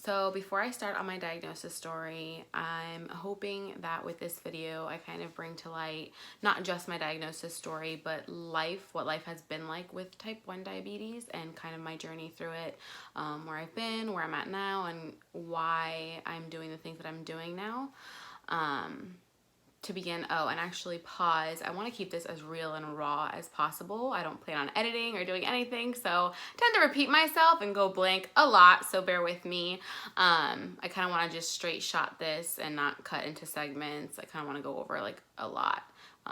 So before I start on my diagnosis story, I'm hoping that with this video, I kind of bring to light not just my diagnosis story, but what life has been like with type 1 diabetes and kind of my journey through it, where I've been, where I'm at now, and why I'm doing the things that I'm doing now. To begin, and actually pause, I want to keep this as real and raw as possible. I don't plan on editing or doing anything, so I tend to repeat myself and go blank a lot, so bear with me. I kind of want to just straight shot this and not cut into segments. I kind of want to go over like a lot.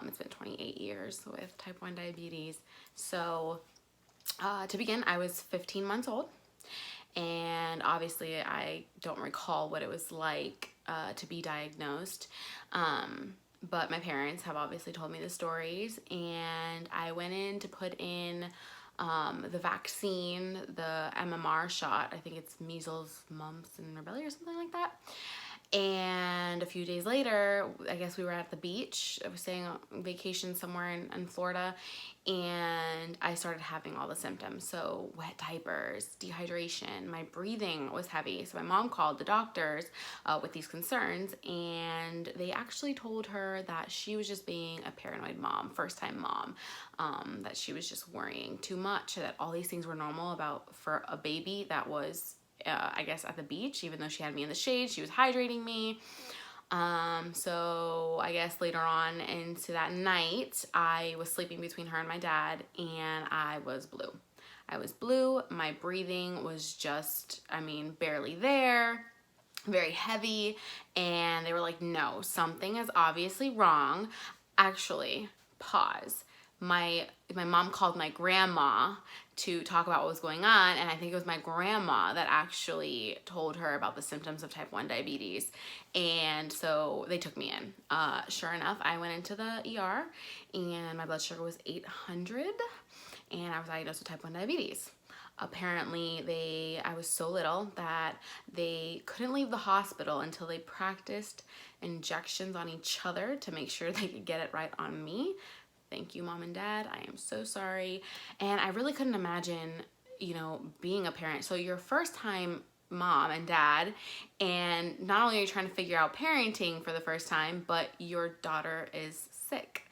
It's been 28 years with type 1 diabetes. So to begin, I was 15 months old, and obviously I don't recall what it was like to be diagnosed. But my parents have obviously told me the stories, and I went in to put in the vaccine, the MMR shot. I think it's measles, mumps, and rubella or something like that. And a few days later, I guess we were at the beach. I was staying on vacation somewhere in Florida, and I started having all the symptoms. So wet diapers, dehydration, my breathing was heavy. So my mom called the doctors with these concerns, and they actually told her that she was just being a paranoid mom, first-time mom, that she was just worrying too much, that all these things were normal for a baby that was I guess at the beach. Even though she had me in the shade, she was hydrating me. So I guess later on into that night, I was sleeping between her and my dad, and I was blue. My breathing was just, barely there, very heavy, and they were like, no, something is obviously wrong. Actually, pause. My mom called my grandma to talk about what was going on, and I think it was my grandma that actually told her about the symptoms of type 1 diabetes, and so they took me in. Sure enough, I went into the ER, and my blood sugar was 800, and I was diagnosed with type 1 diabetes. Apparently, I was so little that they couldn't leave the hospital until they practiced injections on each other to make sure they could get it right on me. Thank you, Mom and Dad. I am so sorry. And I really couldn't imagine, being a parent. So your first time mom and dad, and not only are you trying to figure out parenting for the first time, but your daughter is sick.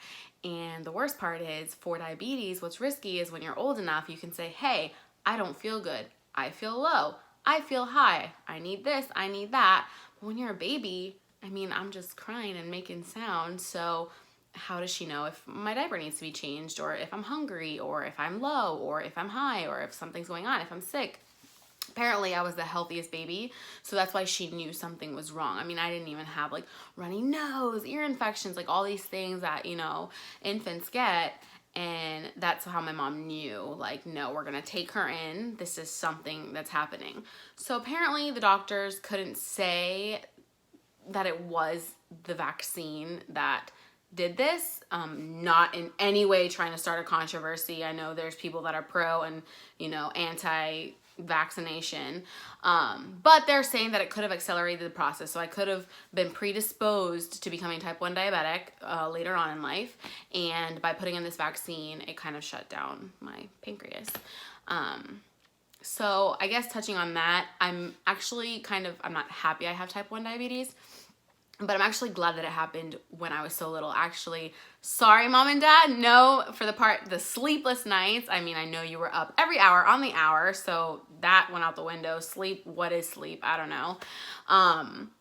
And the worst part is, for diabetes, what's risky is when you're old enough, you can say, hey, I don't feel good. I feel low. I feel high. I need this. I need that. But when you're a baby, I'm just crying and making sound. So how does she know if my diaper needs to be changed, or if I'm hungry, or if I'm low, or if I'm high, or if something's going on, if I'm sick? Apparently, I was the healthiest baby, so that's why she knew something was wrong. I didn't even have like runny nose, ear infections, like all these things that, infants get. And that's how my mom knew, like, no, we're gonna take her in. This is something that's happening. So apparently the doctors couldn't say that it was the vaccine that did this. Not in any way trying to start a controversy. I know there's people that are pro and, anti-vaccination. But they're saying that it could have accelerated the process. So I could have been predisposed to becoming type 1 diabetic later on in life. And by putting in this vaccine, it kind of shut down my pancreas. So I guess touching on that, I'm actually I'm not happy I have type 1 diabetes, but I'm actually glad that it happened when I was so little. Actually, sorry, Mom and Dad. No, for the sleepless nights. I know you were up every hour on the hour, so that went out the window. Sleep, what is sleep? I don't know.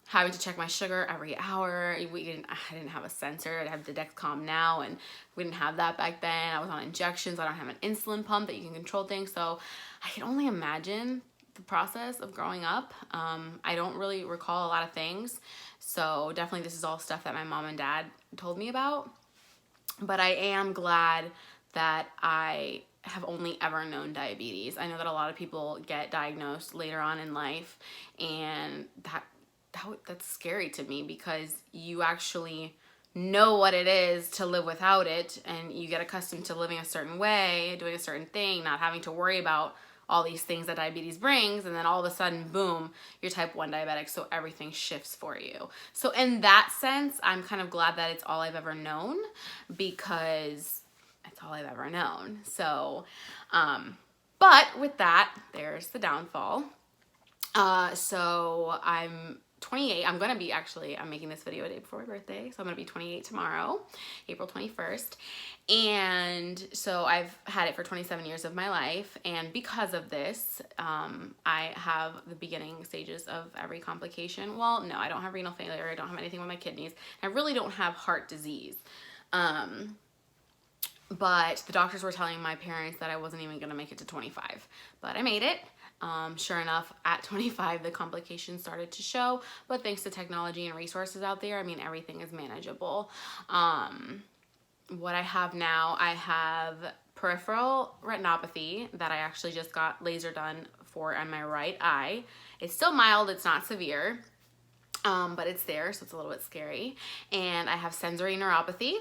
Having to check my sugar every hour. I didn't have a sensor. I have the Dexcom now, and we didn't have that back then. I was on injections. I don't have an insulin pump that you can control things. So I can only imagine the process of growing up. I don't really recall a lot of things. So definitely this is all stuff that my mom and dad told me about. But I am glad that I have only ever known diabetes. I know that a lot of people get diagnosed later on in life, and that's scary to me, because you actually know what it is to live without it, and you get accustomed to living a certain way, doing a certain thing, not having to worry about all these things that diabetes brings, and then all of a sudden, boom, you're type 1 diabetic, so everything shifts for you. So in that sense, I'm kind of glad that it's all I've ever known, because it's all I've ever known. So, but with that, there's the downfall. So I'm 28. I'm going to be I'm making this video a day before my birthday. So I'm going to be 28 tomorrow, April 21st. And so I've had it for 27 years of my life. And because of this, I have the beginning stages of every complication. Well, no, I don't have renal failure. I don't have anything with my kidneys. I really don't have heart disease. But the doctors were telling my parents that I wasn't even going to make it to 25. But I made it. Sure enough, at 25, the complications started to show, but thanks to technology and resources out there, I mean, everything is manageable. What I have now, I have peripheral retinopathy that I actually just got laser done for on my right eye. It's still mild, it's not severe, but it's there, so it's a little bit scary. And I have sensory neuropathy,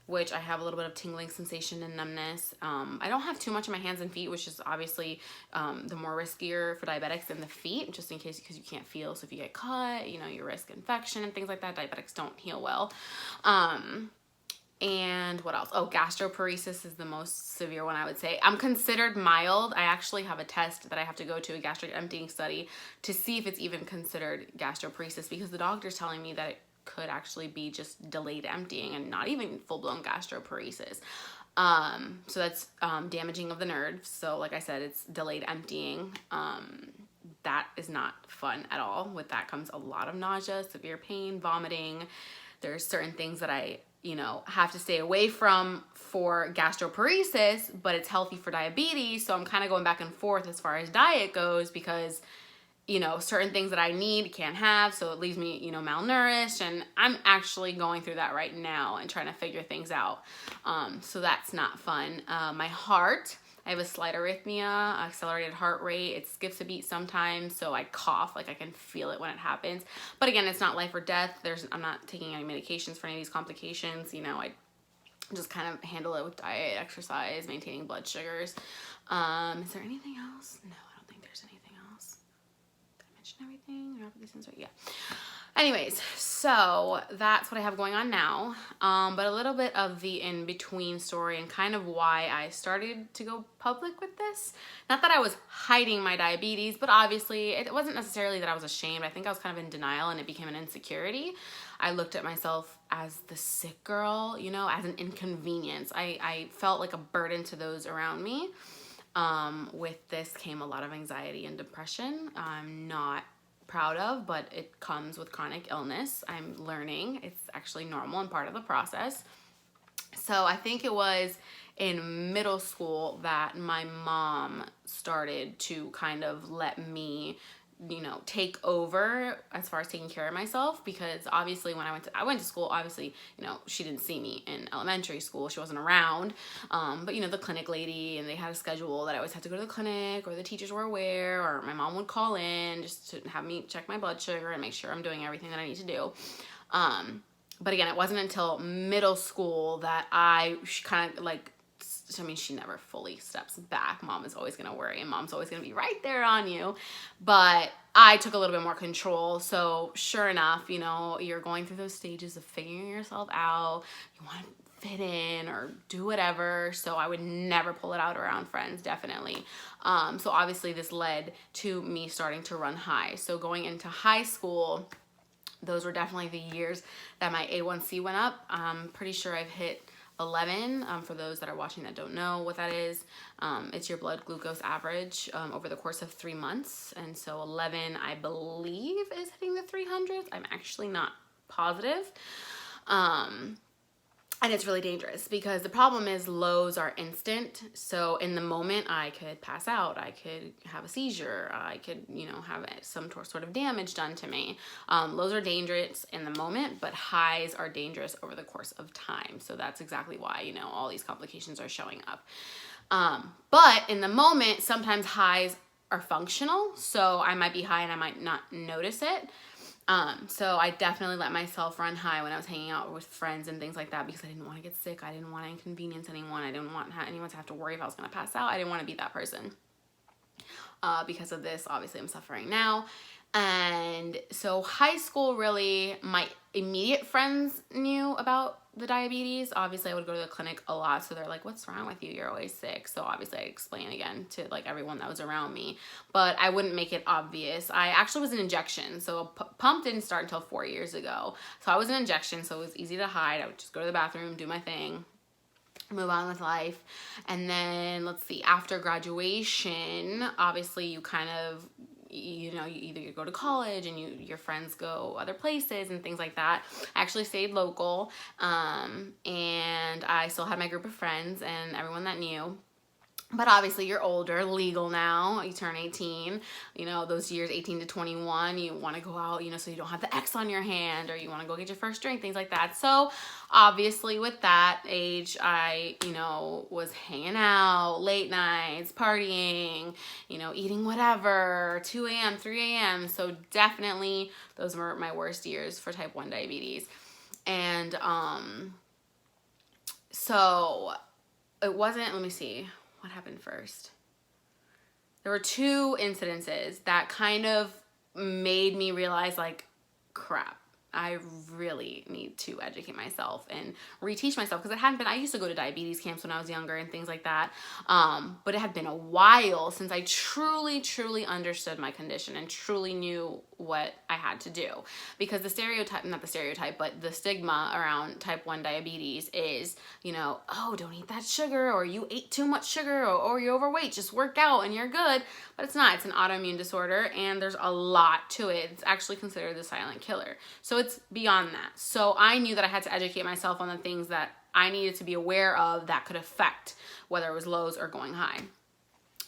which I have a little bit of tingling sensation and numbness. I don't have too much in my hands and feet, which is obviously the more riskier for diabetics in the feet, just in case, because you can't feel. So if you get cut, you know, you risk infection and things like that. Diabetics don't heal well. And what else? Oh, gastroparesis is the most severe one, I would say. I'm considered mild. I actually have a test that I have to go to, a gastric emptying study, to see if it's even considered gastroparesis, because the doctor's telling me that it could actually be just delayed emptying and not even full-blown gastroparesis. So that's damaging of the nerves. So like I said, it's delayed emptying. That is not fun at all. With that comes a lot of nausea, severe pain, vomiting. There's certain things that I, you know, have to stay away from for gastroparesis, but it's healthy for diabetes. So I'm kind of going back and forth as far as diet goes, because, you know, certain things that I need can't have, so it leaves me, you know, malnourished, and I'm actually going through that right now and trying to figure things out. So that's not fun. My heart, I have a slight arrhythmia, accelerated heart rate. It skips a beat sometimes, so I cough, like I can feel it when it happens. But again, it's not life or death. I'm not taking any medications for any of these complications. You know, I just kind of handle it with diet, exercise, maintaining blood sugars. Is there anything else? No, I don't think there's anything else. Did I mention everything? Yeah. Anyways, so that's what I have going on now. But a little bit of the in-between story and kind of why I started to go public with this. Not that I was hiding my diabetes, but obviously it wasn't necessarily that I was ashamed. I think I was kind of in denial, and it became an insecurity. I looked at myself as the sick girl, you know, as an inconvenience. I felt like a burden to those around me. With this came a lot of anxiety and depression. I'm not proud of, but it comes with chronic illness. I'm learning it's actually normal and part of the process. So I think it was in middle school that my mom started to kind of let me, you know, take over as far as taking care of myself, because obviously when I went to school, obviously, you know, she didn't see me in elementary school. She wasn't around. But you know, the clinic lady, and they had a schedule that I always had to go to the clinic, or the teachers were aware, or my mom would call in just to have me check my blood sugar and make sure I'm doing everything that I need to do. But again, it wasn't until middle school that I kind of like, I mean, she never fully steps back. Mom is always going to worry, and mom's always going to be right there on you. But I took a little bit more control. So sure enough, you know, you're going through those stages of figuring yourself out. You want to fit in or do whatever. So I would never pull it out around friends, definitely. So obviously this led to me starting to run high. So going into high school, those were definitely the years that my A1C went up. I'm pretty sure I've hit 11. For those that are watching that don't know what that is, it's your blood glucose average over the course of 3 months. And so 11, I believe, is hitting the 300s. I'm actually not positive. And it's really dangerous, because the problem is lows are instant. So in the moment, I could pass out, I could have a seizure, I could, you know, have some sort of damage done to me. Lows are dangerous in the moment, but highs are dangerous over the course of time. So that's exactly why, you know, all these complications are showing up. But in the moment, sometimes highs are functional. So I might be high and I might not notice it. So I definitely let myself run high when I was hanging out with friends and things like that, because I didn't want to get sick. I didn't want to inconvenience anyone. I didn't want anyone to have to worry if I was going to pass out. I didn't want to be that person. Because of this, obviously I'm suffering now. And so high school, really, my immediate friends knew about the diabetes. Obviously I would go to the clinic a lot, so they're like, what's wrong with you, you're always sick. So obviously I explain again to like everyone that was around me, but I wouldn't make it obvious. I actually was an injection, so a pump didn't start until 4 years ago. So I was an injection, so it was easy to hide. I would just go to the bathroom, do my thing, move on with life. And then let's see, after graduation, obviously you kind of, you know, you either go to college and your friends go other places and things like that. I actually stayed local, and I still had my group of friends and everyone that knew. But obviously you're older, legal now, you turn 18, you know, those years 18 to 21, you want to go out, you know, so you don't have the X on your hand, or you want to go get your first drink, things like that. So obviously with that age, I, you know, was hanging out, late nights, partying, you know, eating whatever, 2 a.m., 3 a.m. So definitely those were my worst years for type 1 diabetes. And so it wasn't, let me see. What happened first? There were two incidences that kind of made me realize, like, crap, I really need to educate myself and reteach myself, because it hadn't been, I used to go to diabetes camps when I was younger and things like that, but it had been a while since I truly understood my condition and truly knew what I had to do. Because the stereotype, not the stereotype, but the stigma around type 1 diabetes is, you know, oh, don't eat that sugar, or you ate too much sugar, or you're overweight, just work out and you're good. But it's not. It's an autoimmune disorder, and there's a lot to it. It's actually considered the silent killer. So it's beyond that. So I knew that I had to educate myself on the things that I needed to be aware of that could affect whether it was lows or going high.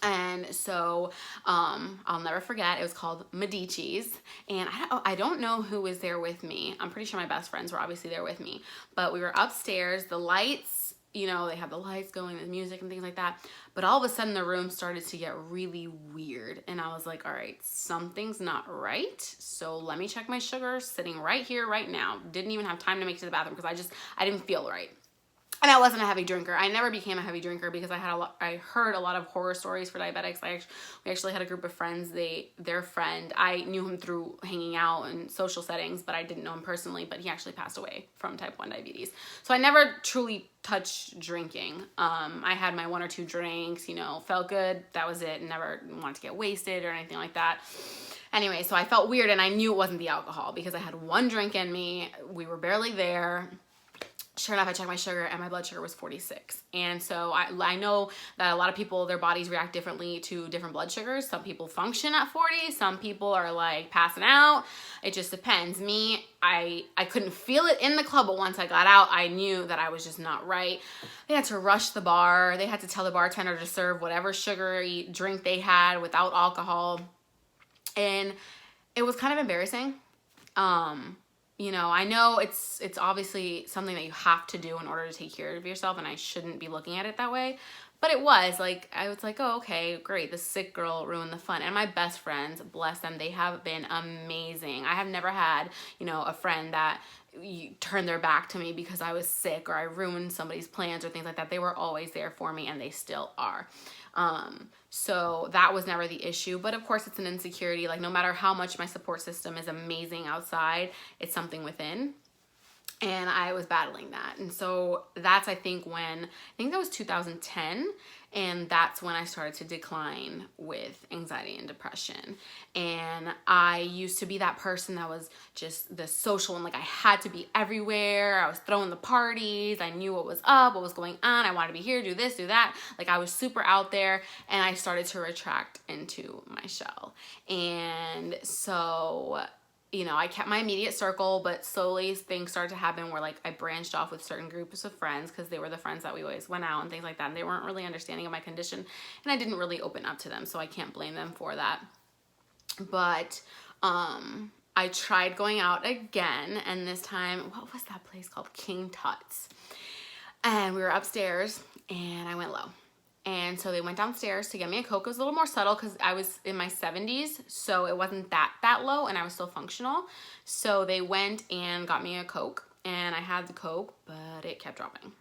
And so I'll never forget, it was called Medici's, and I don't know who was there with me. I'm pretty sure my best friends were obviously there with me, but we were upstairs, the lights, you know, they have the lights going, the music and things like that, but all of a sudden the room started to get really weird, and I was like, all right, something's not right, so let me check my sugar, sitting right here, right now. Didn't even have time to make it to the bathroom because I didn't feel right. And I wasn't a heavy drinker. I never became a heavy drinker because I heard a lot of horror stories for diabetics. We actually had a group of friends. Their friend, I knew him through hanging out in social settings, but I didn't know him personally. But he actually passed away from type 1 diabetes. So I never truly touched drinking. I had my 1 or 2 drinks. You know, felt good. That was it. Never wanted to get wasted or anything like that. Anyway, so I felt weird, and I knew it wasn't the alcohol because I had 1 drink in me. We were barely there. Sure enough, I checked my sugar and my blood sugar was 46. And so I know that a lot of people, their bodies react differently to different blood sugars. Some people function at 40. Some people are like passing out. It just depends. Me, I couldn't feel it in the club, but once I got out, I knew that I was just not right. They had to rush the bar. They had to tell the bartender to serve whatever sugary drink they had without alcohol. And it was kind of embarrassing. You know, I know it's obviously something that you have to do in order to take care of yourself, and I shouldn't be looking at it that way. But it was like, I was like, oh, okay, great. The sick girl ruined the fun. And my best friends, bless them, they have been amazing. I have never had, you know, a friend that turned their back to me because I was sick or I ruined somebody's plans or things like that. They were always there for me, and they still are. So that was never the issue, but of course it's an insecurity. Like, no matter how much my support system is amazing outside, it's something within. And I was battling that. And so that's, I think that was 2010. And that's when I started to decline with anxiety and depression. And I used to be that person that was just the social and like I had to be everywhere. I was throwing the parties. I knew what was up, what was going on. I wanted to be here, do this, do that. Like, I was super out there, and I started to retract into my shell. And so, you know, I kept my immediate circle, but slowly things started to happen where, like, I branched off with certain groups of friends because they were the friends that we always went out and things like that. And they weren't really understanding of my condition, and I didn't really open up to them, so I can't blame them for that. But I tried going out again, and this time, what was that place called? King Tut's. And we were upstairs, and I went low. And so they went downstairs to get me a Coke. It was a little more subtle because I was in my 70s, so it wasn't that low, and I was still functional. So they went and got me a Coke, and I had the Coke, but it kept dropping.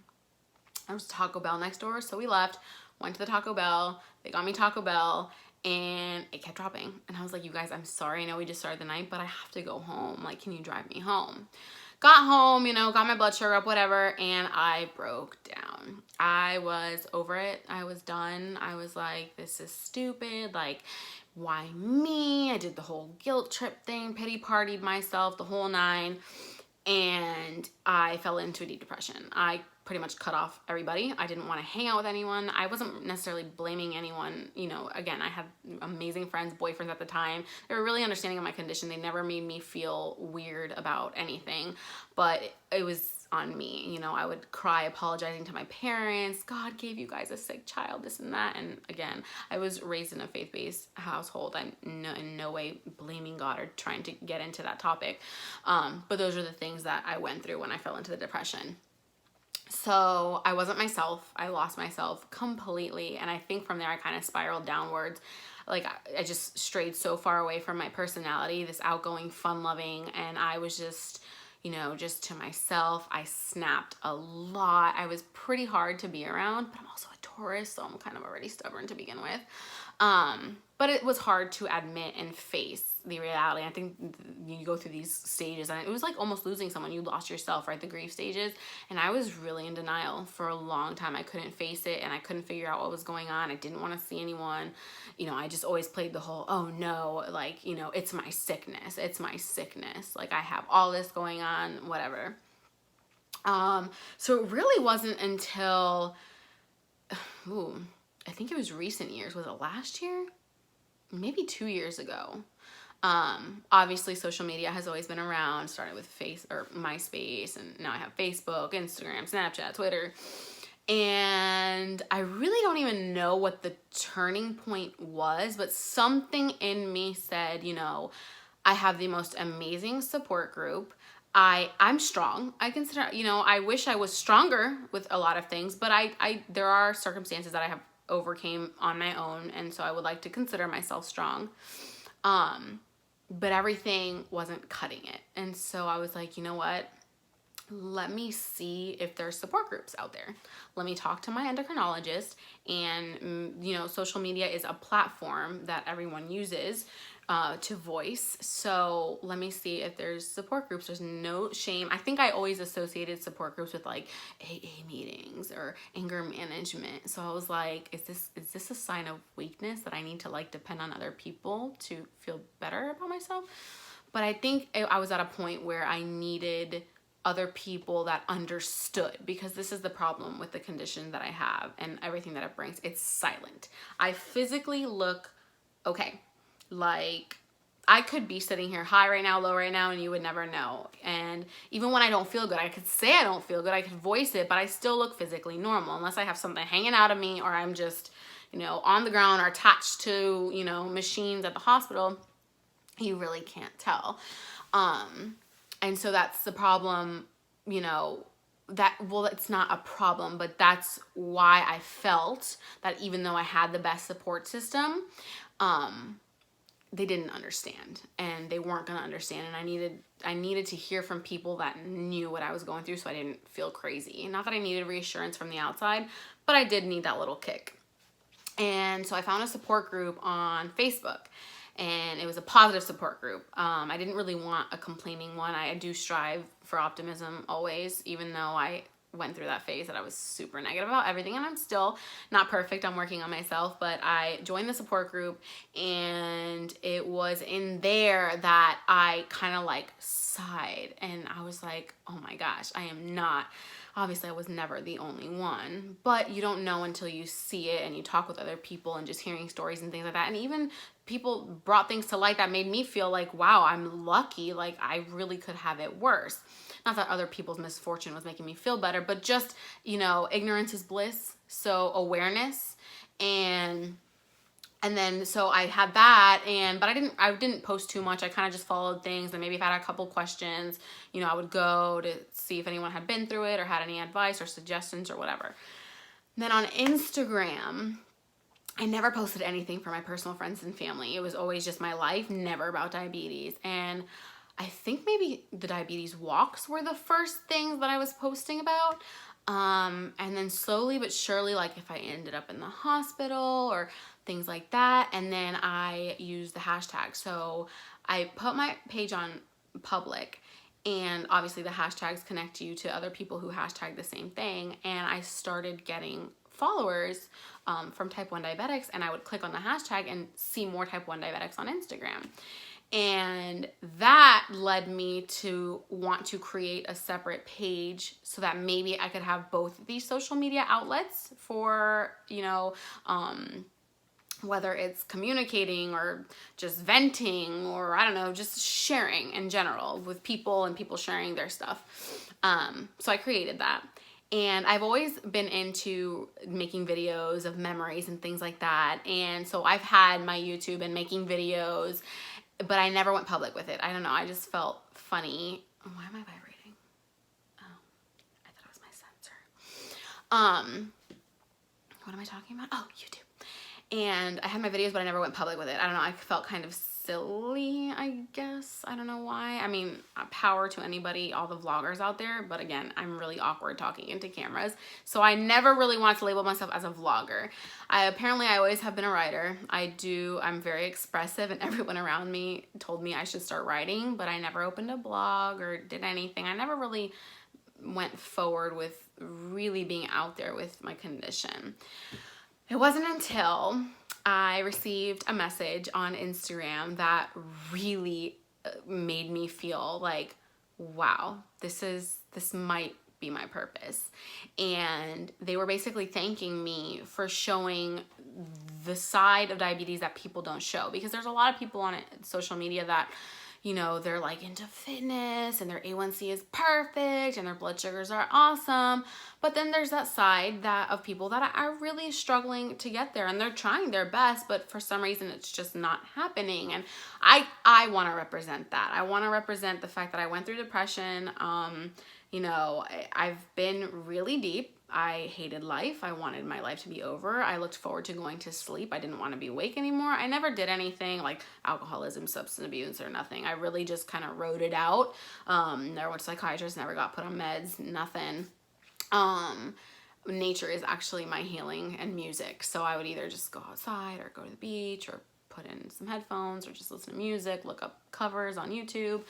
There was Taco Bell next door, so we left, went to the Taco Bell. They got me Taco Bell, and it kept dropping. And I was like, you guys, I'm sorry. I know we just started the night, but I have to go home. Like, can you drive me home? got home, you know, got my blood sugar up, whatever, and I broke down. I was over it. I was done. I was like, this is stupid. Like, why me? I did the whole guilt trip thing, pity partied myself, the whole nine, and I fell into a deep depression. I pretty much cut off everybody. I didn't want to hang out with anyone. I wasn't necessarily blaming anyone. You know, again, I had amazing friends, boyfriends at the time. They were really understanding of my condition. They never made me feel weird about anything, but it was on me. You know, I would cry apologizing to my parents. God gave you guys a sick child, this and that. And again, I was raised in a faith-based household. I'm in no way blaming God or trying to get into that topic. But those are the things that I went through when I fell into the depression. So I wasn't myself. I lost myself completely. And I think from there, I kind of spiraled downwards. Like, I just strayed so far away from my personality, this outgoing, fun-loving, and I was just, you know, just to myself. I snapped a lot. I was pretty hard to be around, but I'm also a Taurus, so I'm kind of already stubborn to begin with. But it was hard to admit and face the reality. I think you go through these stages, and it was like almost losing someone. You lost yourself, right? The grief stages. And I was really in denial for a long time. I couldn't face it, and I couldn't figure out what was going on. I didn't want to see anyone. You know, I just always played the whole, oh no, like, you know, it's my sickness. It's my sickness. Like, I have all this going on, whatever. So it really wasn't until, I think it was recent years. Was it last year? Maybe 2 years ago. Obviously social media has always been around, started with MySpace, and now I have Facebook, Instagram, Snapchat, Twitter. And I really don't even know what the turning point was, but something in me said, you know, I have the most amazing support group. I'm strong. I consider, you know, I wish I was stronger with a lot of things, but there are circumstances that I have overcame on my own, and so I would like to consider myself strong. But everything wasn't cutting it. And so I was like, you know what? Let me see if there's support groups out there. Let me talk to my endocrinologist. And, you know, social media is a platform that everyone uses to voice. So let me see if there's support groups. There's no shame. I think I always associated support groups with like AA meetings or anger management. So I was like, is this a sign of weakness that I need to like depend on other people to feel better about myself? But I think I was at a point where I needed other people that understood, because this is the problem with the condition that I have and everything that it brings. It's silent. I physically look okay. Like, I could be sitting here high right now, low right now, and you would never know. And even when I don't feel good, I could say I don't feel good, I could voice it, but I still look physically normal unless I have something hanging out of me or I'm just, you know, on the ground or attached to, you know, machines at the hospital. You really can't tell. And so that's the problem, you know, it's not a problem, but that's why I felt that even though I had the best support system, they didn't understand, and they weren't going to understand. And I needed to hear from people that knew what I was going through, so I didn't feel crazy. Not that I needed reassurance from the outside, but I did need that little kick. And so I found a support group on Facebook, and it was a positive support group. I didn't really want a complaining one. I do strive for optimism always, even though I went through that phase that I was super negative about everything, and I'm still not perfect. I'm working on myself, but I joined the support group, and it was in there that I kind of like sighed, and I was like, oh my gosh, I am not, obviously I was never the only one, but you don't know until you see it and you talk with other people and just hearing stories and things like that. And even people brought things to light that made me feel like, wow, I'm lucky. Like, I really could have it worse. Not that other people's misfortune was making me feel better, but just, you know, ignorance is bliss. So awareness. And then, so I had that, but I didn't post too much. I kind of just followed things, and maybe if I had a couple questions, you know, I would go to see if anyone had been through it or had any advice or suggestions or whatever. Then on Instagram, I never posted anything for my personal friends and family. It was always just my life, never about diabetes. And I think maybe the diabetes walks were the first things that I was posting about. And then slowly but surely, like if I ended up in the hospital or things like that, and then I used the hashtag. So I put my page on public, And obviously the hashtags connect you to other people who hashtag the same thing. And I started getting followers from type 1 diabetics, and I would click on the hashtag and see more type 1 diabetics on Instagram. And that led me to want to create a separate page so that maybe I could have both of these social media outlets for, you know, whether it's communicating or just venting or I don't know, just sharing in general with people and people sharing their stuff. So I created that. And I've always been into making videos of memories and things like that. And so I've had my YouTube and making videos, but I never went public with it. I don't know. I just felt funny. Why am I vibrating? Oh, I thought it was my sensor. What am I talking about? Oh, YouTube. And I had my videos, but I never went public with it. I don't know. I felt kind of silly, I guess. I don't know why. I mean, power to anybody, all the vloggers out there. But again, I'm really awkward talking into cameras. So I never really wanted to label myself as a vlogger. I always have been a writer. I'm very expressive, and everyone around me told me I should start writing, but I never opened a blog or did anything. I never really went forward with really being out there with my condition. It wasn't until I received a message on Instagram that really made me feel like, wow, this might be my purpose. And they were basically thanking me for showing the side of diabetes that people don't show, because there's a lot of people on social media that, you know, they're like into fitness and their A1C is perfect and their blood sugars are awesome. But then there's that side of people that are really struggling to get there, and they're trying their best, but for some reason it's just not happening. And I want to represent that. I want to represent the fact that I went through depression. You know, I've been really deep. I hated life. I wanted my life to be over. I looked forward to going to sleep. I didn't want to be awake anymore. I never did anything like alcoholism, substance abuse, or nothing. I really just kind of wrote it out. Never went to psychiatrist, never got put on meds, nothing. Nature is actually my healing, and music. So I would either just go outside or go to the beach or put in some headphones or just listen to music, look up covers on YouTube.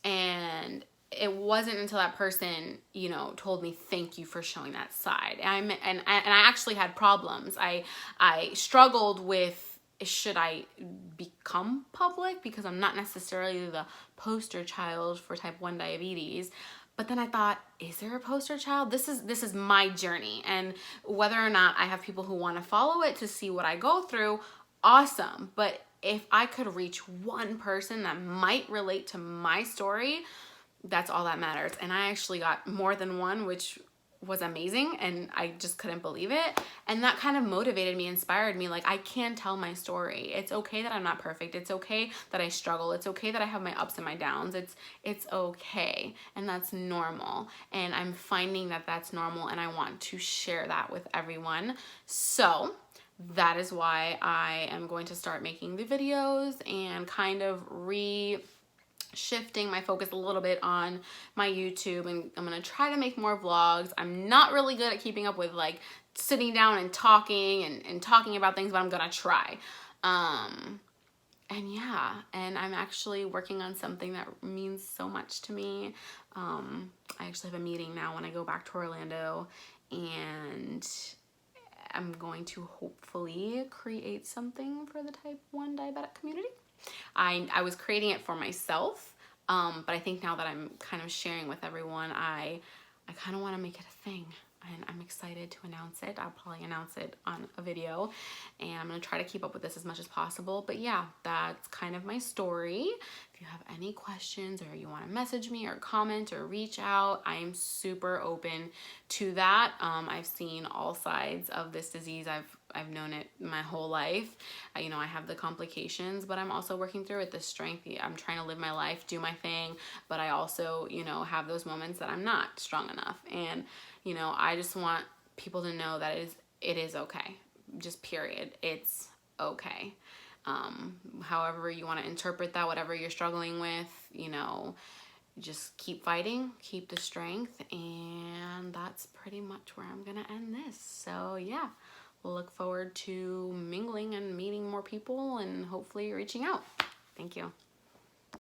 And it wasn't until that person, you know, told me, thank you for showing that side. And I actually had problems. I struggled with, should I become public? Because I'm not necessarily the poster child for type 1 diabetes. But then I thought, is there a poster child? This is my journey. And whether or not I have people who want to follow it to see what I go through, awesome. But if I could reach one person that might relate to my story, that's all that matters. And I actually got more than one, which was amazing, and I just couldn't believe it. And that kind of motivated me, inspired me. Like, I can tell my story. It's okay that I'm not perfect. It's okay that I struggle. It's okay that I have my ups and my downs. It's okay, and that's normal. And I'm finding that that's normal, and I want to share that with everyone. So that is why I am going to start making the videos and kind of shifting my focus a little bit on my YouTube, and I'm gonna try to make more vlogs. I'm not really good at keeping up with like sitting down and talking and talking about things, but I'm gonna try. And yeah, and I'm actually working on something that means so much to me. I actually have a meeting now when I go back to Orlando, and I'm going to hopefully create something for the type 1 diabetic community. I was creating it for myself, but I think now that I'm kind of sharing with everyone, I kind of want to make it a thing, and I'm excited to announce it. I'll probably announce it on a video, and I'm going to try to keep up with this as much as possible. But yeah, that's kind of my story. If you have any questions, or you want to message me or comment or reach out, I am super open to that. I've seen all sides of this disease. I've known it my whole life. You know, I have the complications, but I'm also working through it, the strength. I'm trying to live my life, do my thing, but I also, you know, have those moments that I'm not strong enough. And, you know, I just want people to know that it is okay. Just period. It's okay. However you want to interpret that, whatever you're struggling with, you know, just keep fighting, keep the strength, and that's pretty much where I'm going to end this. So yeah, we'll look forward to mingling and meeting more people and hopefully reaching out. Thank you.